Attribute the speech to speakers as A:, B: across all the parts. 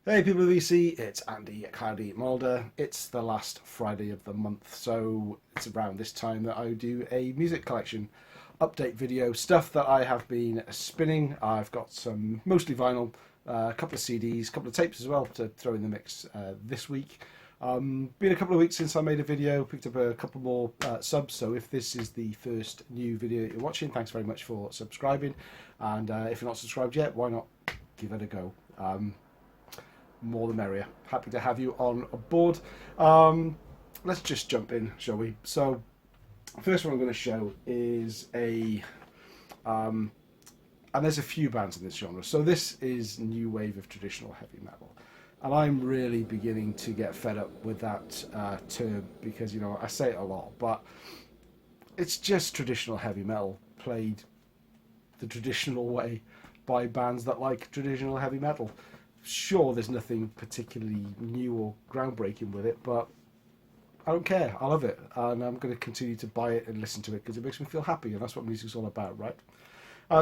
A: Hey people of VC, it's Andy Cloudy Mulder. It's the last Friday of the month, so it's around this time that I do a music collection update video. Stuff that I have been spinning. I've got some mostly vinyl, a couple of CDs, a couple of tapes as well to throw in the mix this week. Been a couple of weeks since I made a video, picked up a couple more subs, so if this is the first new video you're watching, thanks very much for subscribing. And if you're not subscribed yet, why not give it a go? More the merrier. Happy to have you on board. Let's just jump in, shall we? So, first one I'm going to show is and there's a few bands in this genre. So this is new wave of traditional heavy metal, and I'm really beginning to get fed up with that term because I say it a lot, but it's just traditional heavy metal played the traditional way by bands that like traditional heavy metal. Sure, there's nothing particularly new or groundbreaking with it, but I don't care. I love it, and I'm going to continue to buy it and listen to it because it makes me feel happy, and that's what music's all about, right?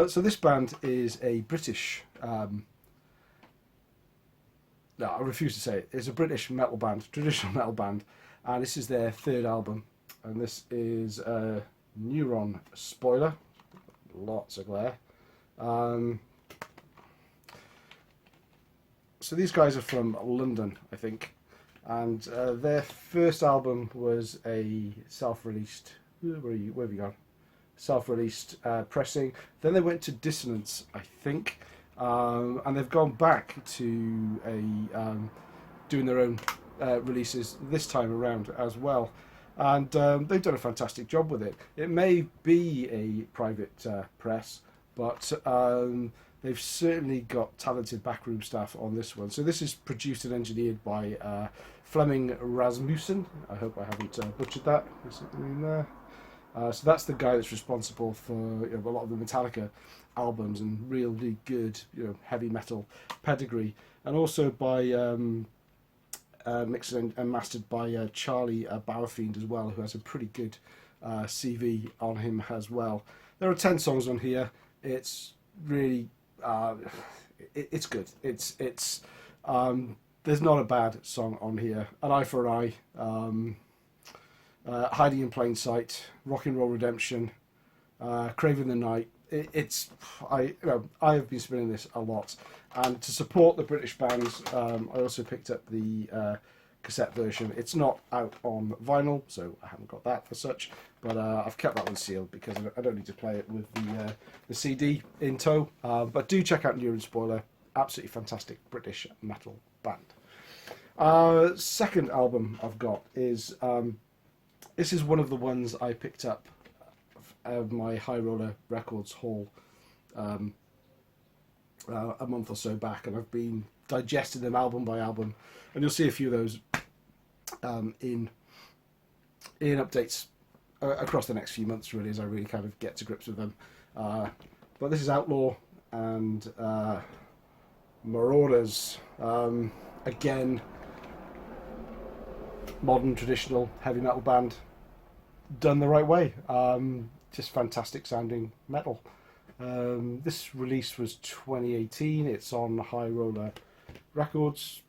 A: So this band is a British. No, I refuse to say it. It's a British metal band, traditional metal band, and this is their third album, and this is Neuronspoiler. Lots of glare. So these guys are from London, I think, and their first album was a self-released. Where have you gone? Self-released pressing. Then they went to Dissonance, I think, and they've gone back to doing their own releases this time around as well, and they've done a fantastic job with it. It may be a private press, but they've certainly got talented backroom staff on this one. So this is produced and engineered by Flemming Rasmussen. I hope I haven't butchered that. There's something in there. So that's the guy that's responsible for a lot of the Metallica albums and really good heavy metal pedigree, and also by mixed and mastered by Charlie Bauerfiend as well, who has a pretty good CV on him as well. There are 10 songs on here. It's really it's good. It's there's not a bad song on here. An Eye for an Eye, Hiding in Plain Sight, Rock and Roll Redemption, Craving the Night. I have been spinning this a lot, and to support the British bands, I also picked up the cassette version. It's not out on vinyl, so I haven't got that for such, but I've kept that one sealed because I don't need to play it with the CD in tow. But do check out Neuronspoiler, absolutely fantastic British metal band. Second album I've got is this is one of the ones I picked up of my High Roller Records haul a month or so back, and I've been digesting them album by album, and you'll see a few of those in updates across the next few months, really, as I really kind of get to grips with them. But this is Outlaw and Marauders. Again, modern traditional heavy metal band done the right way. Just fantastic sounding metal. This release was 2018. It's on High Roller Records.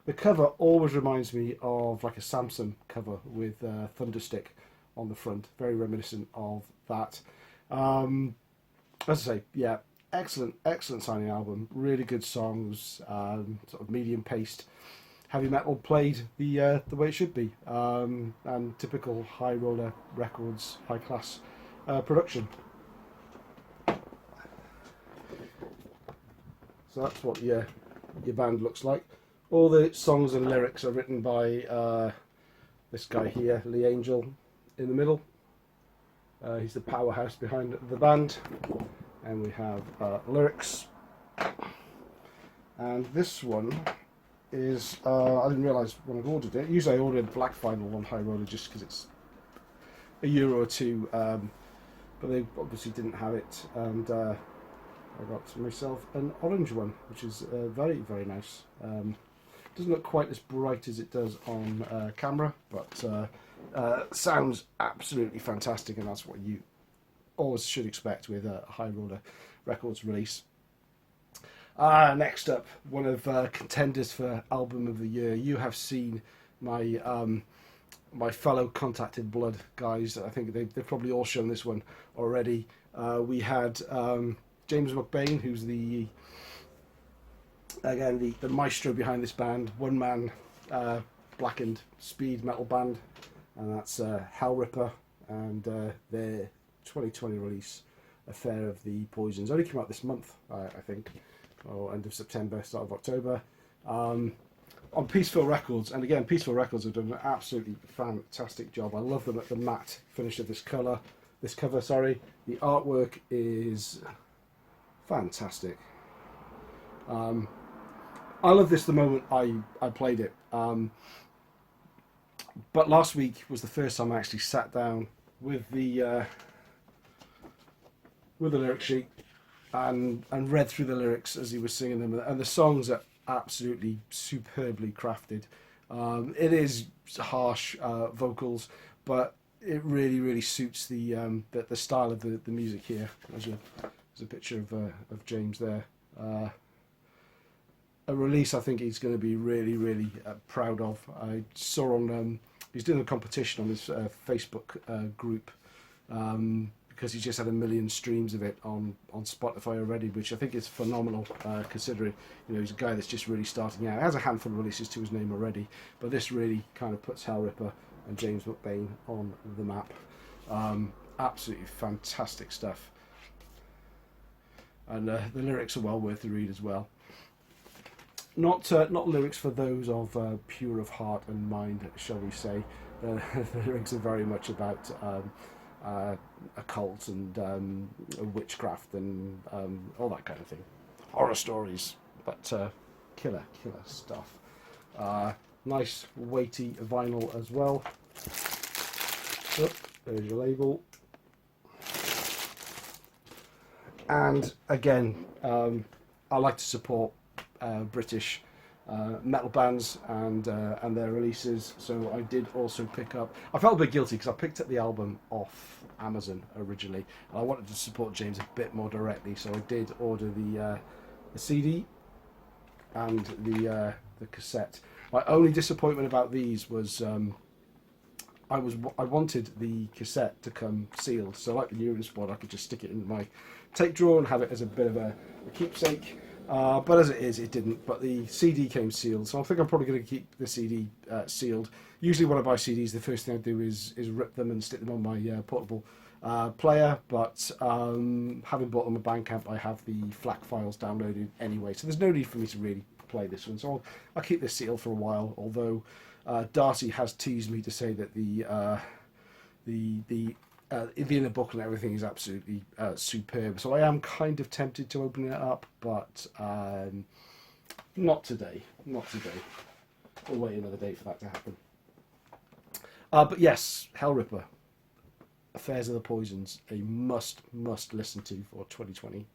A: The cover always reminds me of like a Samson cover with Thunderstick on the front. Very reminiscent of that. As I say, yeah, excellent sounding album. Really good songs. Sort of medium paced heavy metal played the way it should be, and typical High Roller Records high class production. So that's what your band looks like. All the songs and lyrics are written by this guy here, Lee Angel, in the middle. He's the powerhouse behind the band. And we have lyrics. And this one is, I didn't realise when I ordered it. Usually I order black vinyl on High Roller just because it's €1 or €2, but they obviously didn't have it, and I got myself an orange one, which is very, very nice. Doesn't look quite as bright as it does on camera, but sounds absolutely fantastic, and that's what you always should expect with a High Roller Records release. Next up, one of contenders for album of the year. You have seen my my fellow Contacted Blood guys. I think they've probably all shown this one already. We had James McBain, who's the maestro behind this band, one man blackened speed metal band, and that's Hellripper, and their 2020 release, Affair of the Poisons, only came out this month, I think, or end of September, start of October, on Peaceful Records. And again, Peaceful Records have done an absolutely fantastic job. I love them at the matte finish of this cover. The artwork is fantastic. I love this the moment I played it. But last week was the first time I actually sat down with the lyric sheet and read through the lyrics as he was singing them. And the songs are absolutely superbly crafted. It is harsh vocals, but it really suits the style of the music here. There's a picture of James there. A release I think he's going to be really proud of. I saw on he's doing a competition on his Facebook group because he's just had 1 million streams of it on Spotify already, which I think is phenomenal considering he's a guy that's just really starting out. He has a handful of releases to his name already, but this really kind of puts Hellripper and James McBain on the map. Absolutely fantastic stuff, and the lyrics are well worth the read as well. Not lyrics for those of pure of heart and mind, shall we say. The lyrics are very much about occult and witchcraft and all that kind of thing. Horror stories, but killer stuff. Nice weighty vinyl as well. Oh, there's your label. And again, I like to support British metal bands and their releases, so I did also pick up. I felt a bit guilty because I picked up the album off Amazon originally, and I wanted to support James a bit more directly, so I did order the CD and the cassette. My only disappointment about these was I wanted the cassette to come sealed, so like the Neuronspoiler, I could just stick it in my tape drawer and have it as a bit of a keepsake. But as it is, it didn't. But the CD came sealed, so I think I'm probably going to keep the CD sealed. Usually when I buy CDs, the first thing I do is rip them and stick them on my portable player. But having bought them on Bandcamp, I have the FLAC files downloaded anyway, so there's no need for me to really play this one. So I'll keep this sealed for a while, although Darcy has teased me to say that the inner book and everything is absolutely superb, so I am kind of tempted to open it up, but not today. We'll wait another day for that to happen. But yes, Hellripper, Affairs of the Poisons, a must listen to for 2020.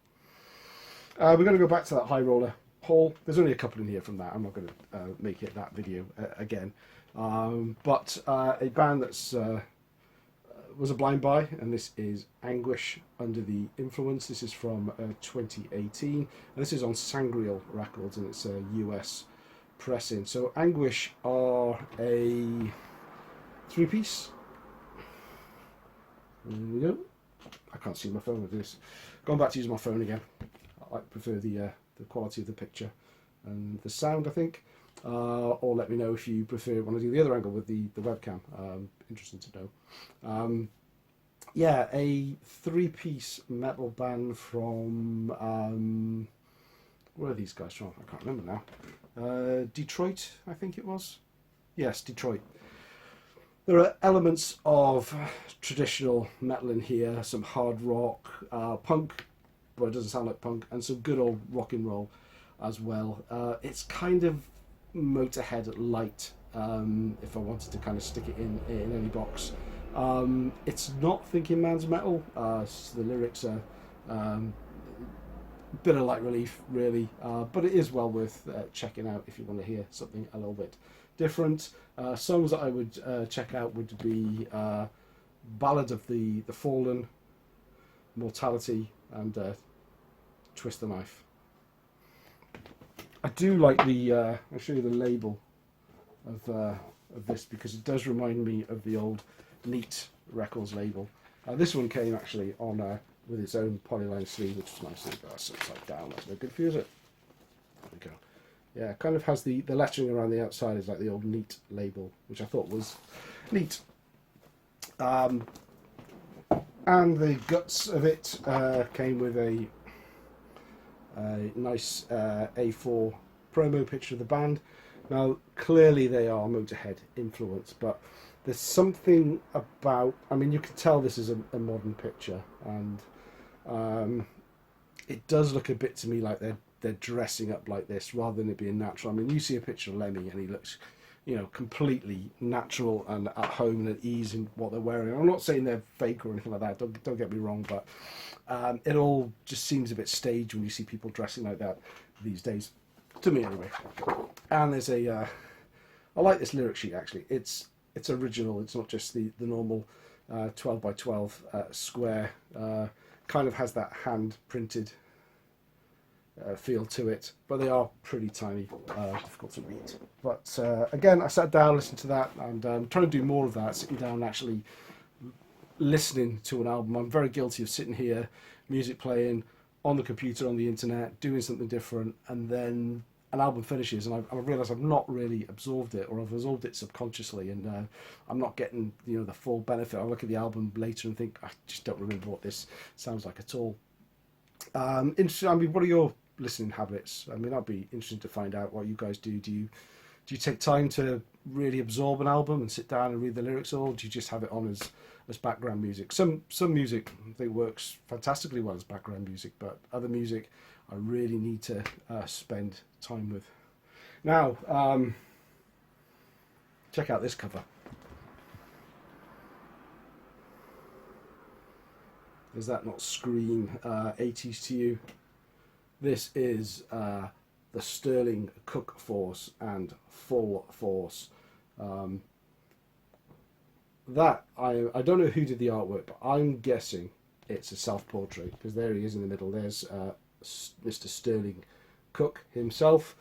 A: We're going to go back to that High Roller haul. There's only a couple in here from that. I'm not going to make it that video again, but a band that's was a blind buy, and this is Anguish, Under the Influence. This is from 2018, and this is on Sacrilege Records, and it's a US pressing. So Anguish are a 3-piece. There we go. I can't see my phone with this. Going back to use my phone again. I prefer the quality of the picture and the sound, I think. Or let me know if you prefer want to do the other angle with the webcam. Interesting to know. Yeah, a 3-piece metal band from where are these guys from? I can't remember now. Detroit, I think it was. Yes, Detroit. There are elements of traditional metal in here, some hard rock, punk, but it doesn't sound like punk, and some good old rock and roll as well. It's kind of Motorhead light, if I wanted to kind of stick it in any box. It's not thinking man's metal, so the lyrics are a bit of light relief really, but it is well worth checking out if you want to hear something a little bit different. Songs that I would check out would be Ballad of the Fallen, Mortality, and Twist the Knife. I do like the. I'll show you the label of this because it does remind me of the old Neat Records label. This one came actually on with its own polyline sleeve, which is nice. That's upside down. That's no good for you, is it? There we go. Yeah, it kind of has the lettering around the outside is like the old Neat label, which I thought was neat. And the guts of it came with a nice A4 promo picture of the band. Now, clearly they are Motorhead influenced, but there's something about, I mean, you can tell this is a modern picture, and it does look a bit to me like they're dressing up like this rather than it being natural. I mean, you see a picture of Lemmy and he looks, you know, completely natural and at home and at ease in what they're wearing. I'm not saying they're fake or anything like that, don't get me wrong, but it all just seems a bit staged when you see people dressing like that these days, to me anyway. And there's I like this lyric sheet actually. It's original. It's not just the normal 12 by 12 square. Kind of has that hand printed feel to it, but they are pretty tiny, difficult to read. But again, I sat down, listened to that, and trying to do more of that, sitting down and actually listening to an album. I'm very guilty of sitting here, music playing on the computer, on the internet, doing something different, and then an album finishes and I realise I've not really absorbed it, or I've absorbed it subconsciously, and I'm not getting, you know, the full benefit. I look at the album later and think, I just don't remember what this sounds like at all. Interesting. I mean, what are your listening habits? I mean, that'd be interesting to find out what you guys do. Do you take time to really absorb an album and sit down and read the lyrics, or do you just have it on as background music? Some music I think works fantastically well as background music, but other music I really need to spend time with. Now, check out this cover. Does that not scream 80s to you? This is the Sterling Cook Force and Full Force. That I don't know who did the artwork, but I'm guessing it's a self-portrait, because there he is in the middle. There's Mr. Sterling Cook himself.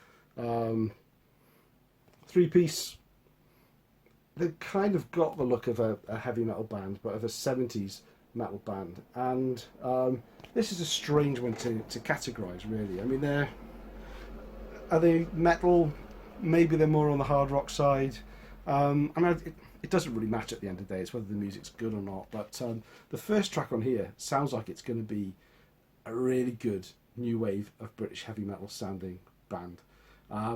A: Three-piece. They've kind of got the look of a heavy metal band, but of a 70s metal band. And this is a strange one to categorise, really. I mean, are they metal? Maybe they're more on the hard rock side. I mean, it doesn't really matter at the end of the day. It's whether the music's good or not. But the first track on here sounds like it's going to be a really good new wave of British heavy metal sounding band.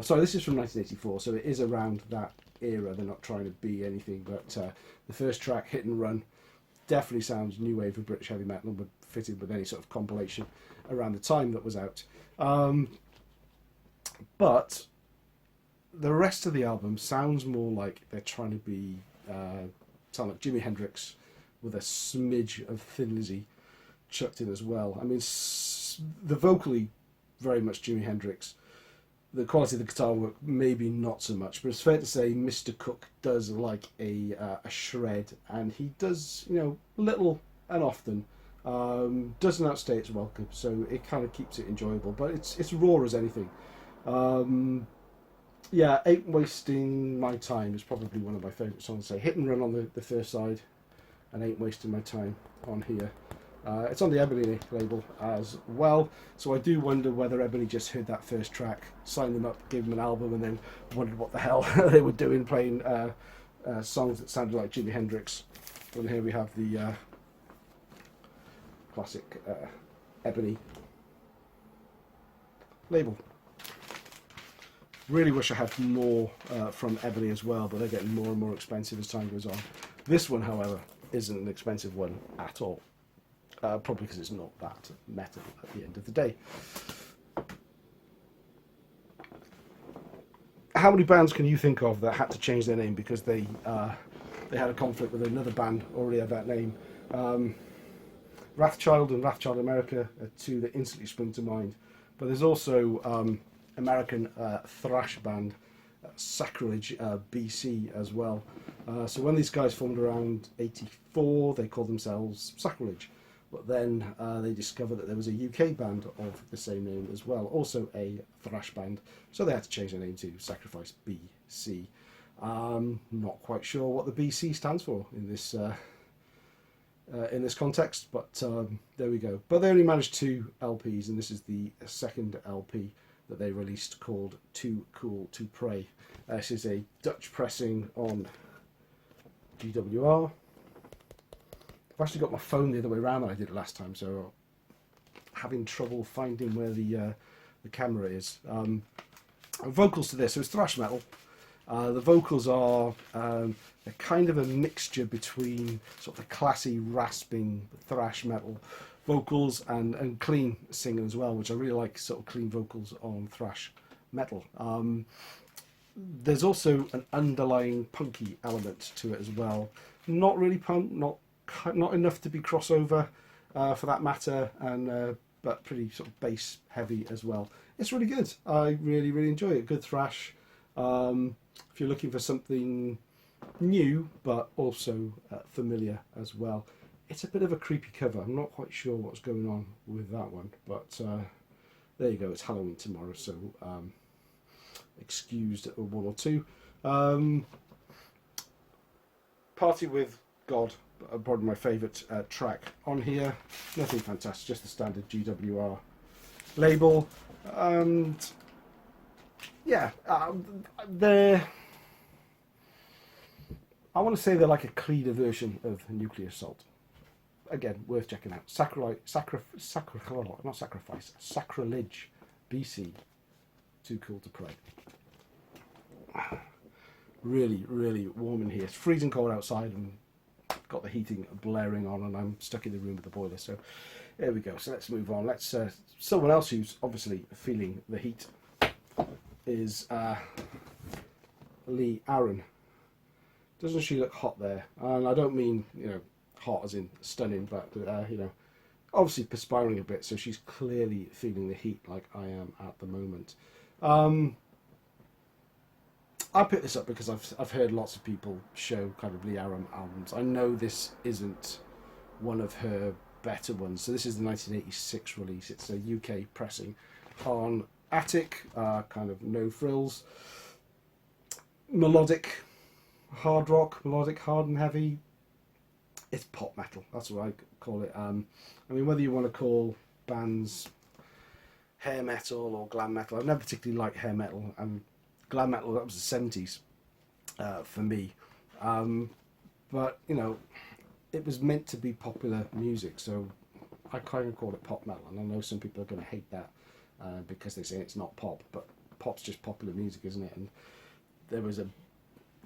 A: So this is from 1984, so it is around that era. They're not trying to be anything, but the first track, Hit and Run, definitely sounds new wave of British heavy metal and would fit in with any sort of compilation around the time that was out. But the rest of the album sounds more like they're trying to be sound like Jimi Hendrix with a smidge of Thin Lizzy chucked in as well. I mean, the vocally very much Jimi Hendrix. The quality of the guitar work maybe not so much, but it's fair to say Mr. Cook does like a shred, and he does, you know, little and often. Doesn't outstay its welcome, so it kind of keeps it enjoyable, but it's raw as anything. Yeah, Ain't Wasting My Time is probably one of my favourite songs to say. Hit and Run on the first side, and Ain't Wasting My Time on here. It's on the Ebony label as well, so I do wonder whether Ebony just heard that first track, signed them up, gave them an album, and then wondered what the hell they were doing, playing songs that sounded like Jimi Hendrix. And here we have the classic Ebony label. Really wish I had more from Ebony as well, but they're getting more and more expensive as time goes on. This one, however, isn't an expensive one at all. Probably because it's not that metal at the end of the day. How many bands can you think of that had to change their name because they had a conflict with another band already had that name? Wrathchild and Wrathchild America are two that instantly spring to mind. But there's also American thrash band Sacrilege BC as well. So when these guys formed around 84, they called themselves Sacrilege. But then they discovered that there was a UK band of the same name as well, also a thrash band. So they had to change their name to Sacrilege BC. Not quite sure what the BC stands for in this context, but there we go. But they only managed 2 LPs, and this is the second LP that they released, called Too Cool to Pray. This is a Dutch pressing on GWR. I've actually got my phone the other way around than I did last time, so having trouble finding where the camera is. Vocals to this, so it's thrash metal. The vocals are they're kind of a mixture between sort of the classy, rasping thrash metal vocals and clean singing as well, which I really like, sort of clean vocals on thrash metal. There's also an underlying punky element to it as well. Not really punk, not enough to be crossover for that matter, and but pretty sort of bass heavy as well. It's really good. I really enjoy it. Good thrash. If you're looking for something new but also familiar as well. It's a bit of a creepy cover. I'm not quite sure what's going on with that one, but there you go. It's Halloween tomorrow, so excused one or two. Party with God, probably my favourite track on here. Nothing fantastic, just the standard GWR label. And yeah, they're, I want to say they're like a cleaner version of Nuclear Assault. Again, worth checking out. Sacrilege BC. Too Cool to Pray. Really warm in here. It's freezing cold outside and got the heating blaring on, and I'm stuck in the room with the boiler. So there we go. So let's move on. Let's someone else who's obviously feeling the heat is Lee Aaron. Doesn't she look hot there? And I don't mean, you know, hot as in stunning, but you know, obviously perspiring a bit, so she's clearly feeling the heat like I am at the moment. I picked this up because I've heard lots of people show kind of Lee Aaron albums. I know this isn't one of her better ones, so this is the 1986 release. It's a UK pressing on Attic, kind of no frills, melodic hard rock, melodic hard and heavy. It's pop metal, that's what I call it. I mean, whether you want to call bands hair metal or glam metal, I've never particularly liked hair metal, and glam metal, that was the 70s for me. But, you know, it was meant to be popular music, so I kind of call it pop metal, and I know some people are going to hate that because they say it's not pop, but pop's just popular music, isn't it? And there was a,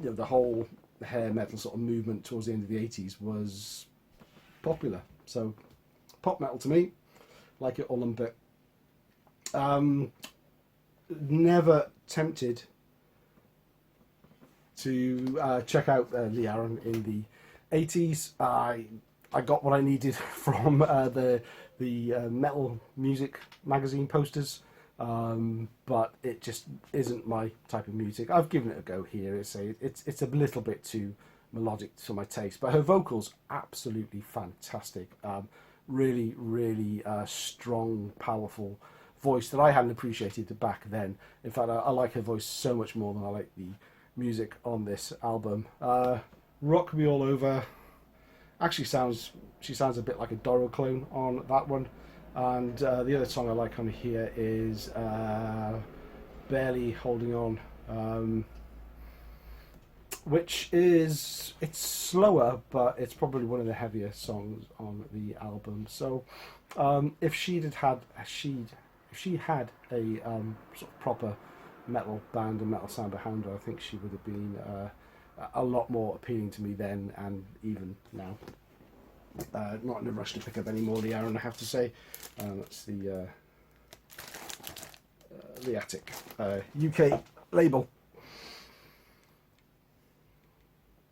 A: you know, the whole hair metal sort of movement towards the end of the 80s was popular. So pop metal to me, like it all and bit. Never tempted to check out Lee Aaron in the 80s. I got what I needed from the metal music magazine posters, but it just isn't my type of music. I've given it a go here. It's a little bit too melodic for my taste, but her vocals absolutely fantastic. Really strong, powerful voice that I hadn't appreciated back then. In fact, I like her voice so much more than I like the music on this album. Rock Me All Over actually she sounds a bit like a Doro clone on that one. And the other song I like on here is Barely Holding On, which is, it's slower, but it's probably one of the heavier songs on the album. So if she had a sort of proper metal band and metal sound behind her, I think she would have been a lot more appealing to me then and even now. Not in a rush to pick up any more Lee Aaron, I have to say. That's the Attic UK label.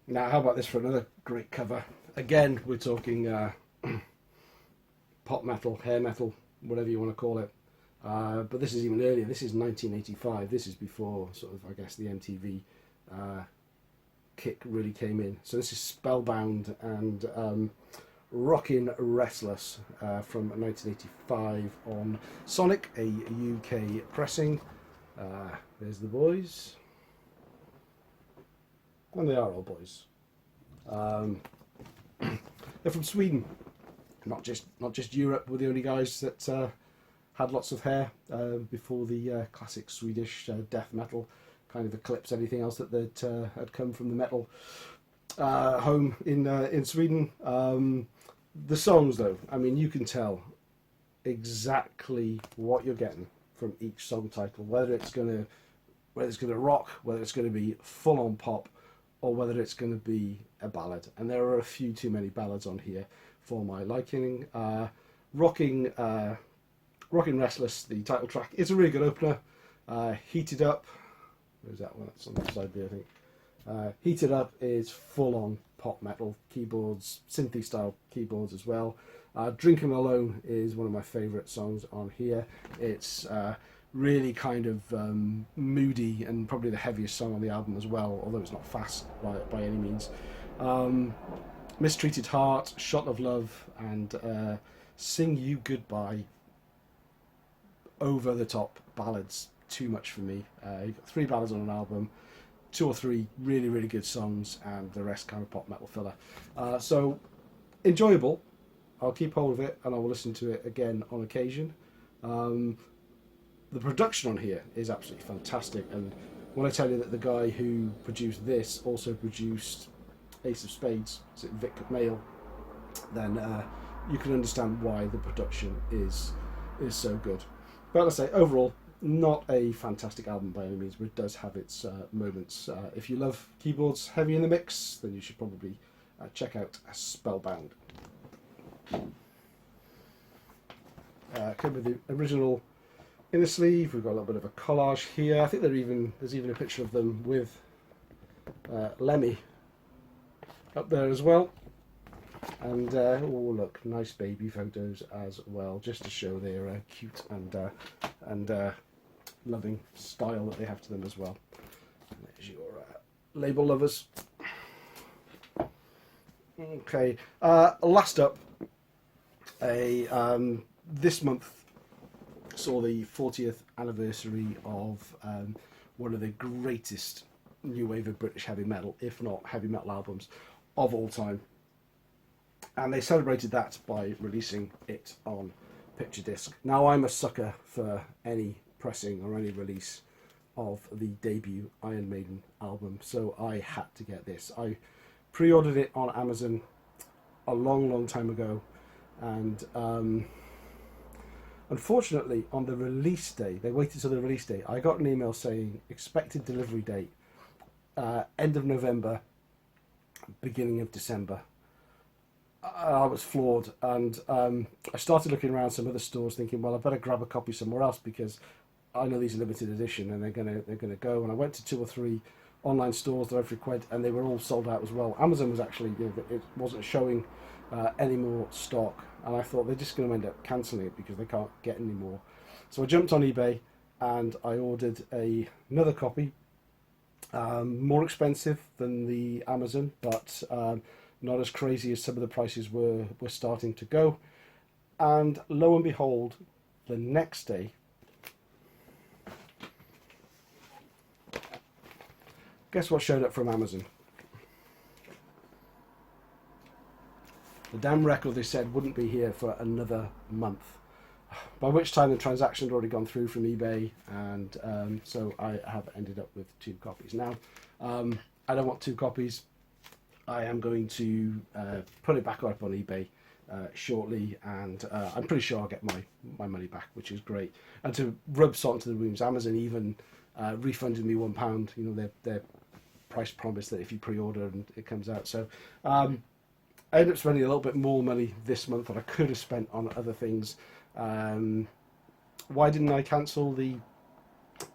A: Now, how about this for another great cover? Again, we're talking pop metal, hair metal, whatever you want to call it. But this is even earlier. This is 1985. This is before, sort of, I guess, the MTV kick really came in. So this is Spellbound and Rockin' Restless from 1985 on Sonic, a UK pressing. There's the boys. And they are all boys. They're from Sweden. Not just Europe were the only guys that had lots of hair before the classic Swedish death metal kind of eclipsed anything else that had come from the metal home in Sweden. The songs, though, I mean, you can tell exactly what you're getting from each song title, whether it's gonna rock, whether it's gonna be full on pop, or whether it's gonna be a ballad. And there are a few too many ballads on here for my liking. Rocking Restless, the title track, is a really good opener. Heated Up, where's that one? That's on the side there, I think. Heated Up is full on pop metal keyboards, synthy style keyboards as well. Drinking Alone is one of my favourite songs on here. It's really kind of moody and probably the heaviest song on the album as well, although it's not fast by any means. Mistreated Heart, Shot of Love, and Sing You Goodbye. Over the top ballads, too much for me. You've got 3 ballads on an album, 2 or 3 really, really good songs, and the rest kind of pop metal filler. So enjoyable. I'll keep hold of it and I will listen to it again on occasion. The production on here is absolutely fantastic, and when I tell you that the guy who produced this also produced Ace of Spades, is it Vic Mail, then you can understand why the production is so good. But let's say overall, not a fantastic album by any means, but it does have its moments. If you love keyboards heavy in the mix, then you should probably check out Spellbound. Came with the original inner sleeve. We've got a little bit of a collage here. I think there's even a picture of them with Lemmy up there as well. And oh look, nice baby photos as well, just to show their cute and loving style that they have to them as well. And there's your label lovers. Okay, last up, this month saw the 40th anniversary of one of the greatest new wave of British heavy metal, if not heavy metal albums of all time. And they celebrated that by releasing it on picture disc. Now, I'm a sucker for any pressing or any release of the debut Iron Maiden album, so I had to get this. I pre-ordered it on Amazon a long time ago, and unfortunately on the release day, they waited till the release day, I got an email saying expected delivery date end of November, beginning of December. I was floored, and I started looking around some other stores thinking, well, I better grab a copy somewhere else because I know these are limited edition and they're gonna go. And I went to 2 or 3 online stores that I frequent, and they were all sold out as well. Amazon was actually, it wasn't showing any more stock, and I thought they're just going to end up cancelling it because they can't get any more. So I jumped on eBay and I ordered another copy, more expensive than the Amazon, but not as crazy as some of the prices were starting to go. And lo and behold, the next day, guess what showed up from Amazon? The damn record they said wouldn't be here for another month. By which time the transaction had already gone through from eBay, and so I have ended up with 2 copies. Now, I don't want 2 copies. I am going to put it back up on eBay shortly, and I'm pretty sure I'll get my money back, which is great. And to rub salt into the wounds, Amazon even refunded me £1. You know, their price promise that if you pre-order and it comes out. So I ended up spending a little bit more money this month than I could have spent on other things. Why didn't I cancel the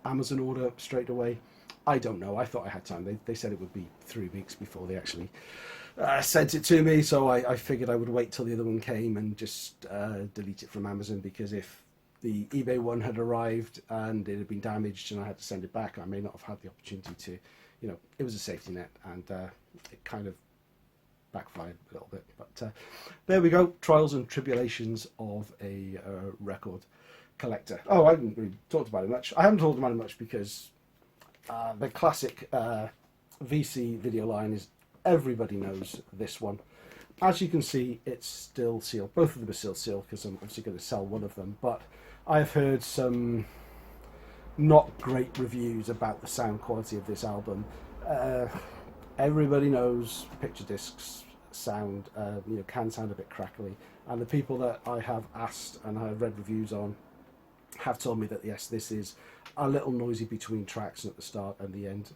A: Amazon order straight away? I don't know. I thought I had time. They said it would be 3 weeks before they actually sent it to me, so I figured I would wait till the other one came and just delete it from Amazon, because if the eBay one had arrived and it had been damaged and I had to send it back, I may not have had the opportunity to, it was a safety net, and it kind of backfired a little bit. But there we go. Trials and tribulations of a record collector. Oh, I haven't really talked about it much. I haven't talked about it much because the classic VC video line is, everybody knows this one. As you can see, it's still sealed. Both of them are still sealed because I'm obviously going to sell one of them. But I've heard some not great reviews about the sound quality of this album. Everybody knows picture discs sound, can sound a bit crackly. And the people that I have asked and I have read reviews on have told me that yes, this is a little noisy between tracks at the start and the end.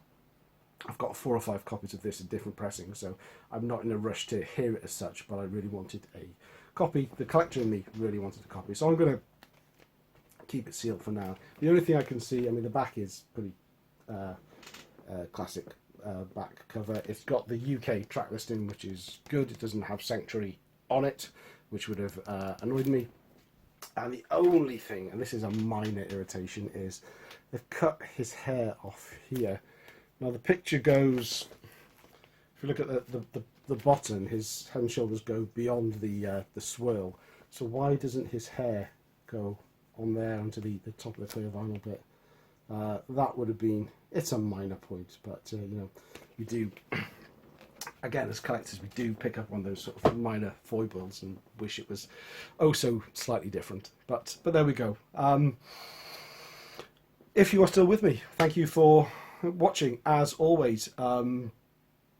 A: I've got 4 or 5 copies of this in different pressings, so I'm not in a rush to hear it as such, but I really wanted a copy. The collector in me really wanted a copy, so I'm going to keep it sealed for now. The only thing I can see, I mean, the back is pretty classic back cover. It's got the UK track listing, which is good. It doesn't have Sanctuary on it, which would have annoyed me. And the only thing, and this is a minor irritation, is they've cut his hair off here. Now the picture goes, if you look at the bottom, his head and shoulders go beyond the swirl. So why doesn't his hair go on there onto the top of the clear vinyl bit? That would have been, it's a minor point, but we do, again, as collectors, we do pick up on those sort of minor foibles and wish it was oh so slightly different. But there we go. If you are still with me, thank you for watching. As always,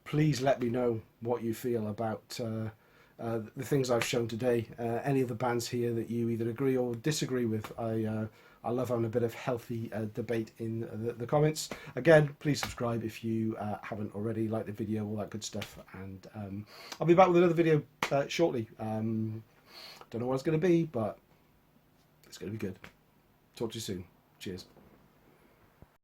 A: please let me know what you feel about the things I've shown today. Any of the bands here that you either agree or disagree with. I love having a bit of healthy debate in the comments. Again, please subscribe if you haven't already. Like the video, all that good stuff. And I'll be back with another video shortly. Don't know what it's going to be, but it's going to be good. Talk to you soon. Cheers.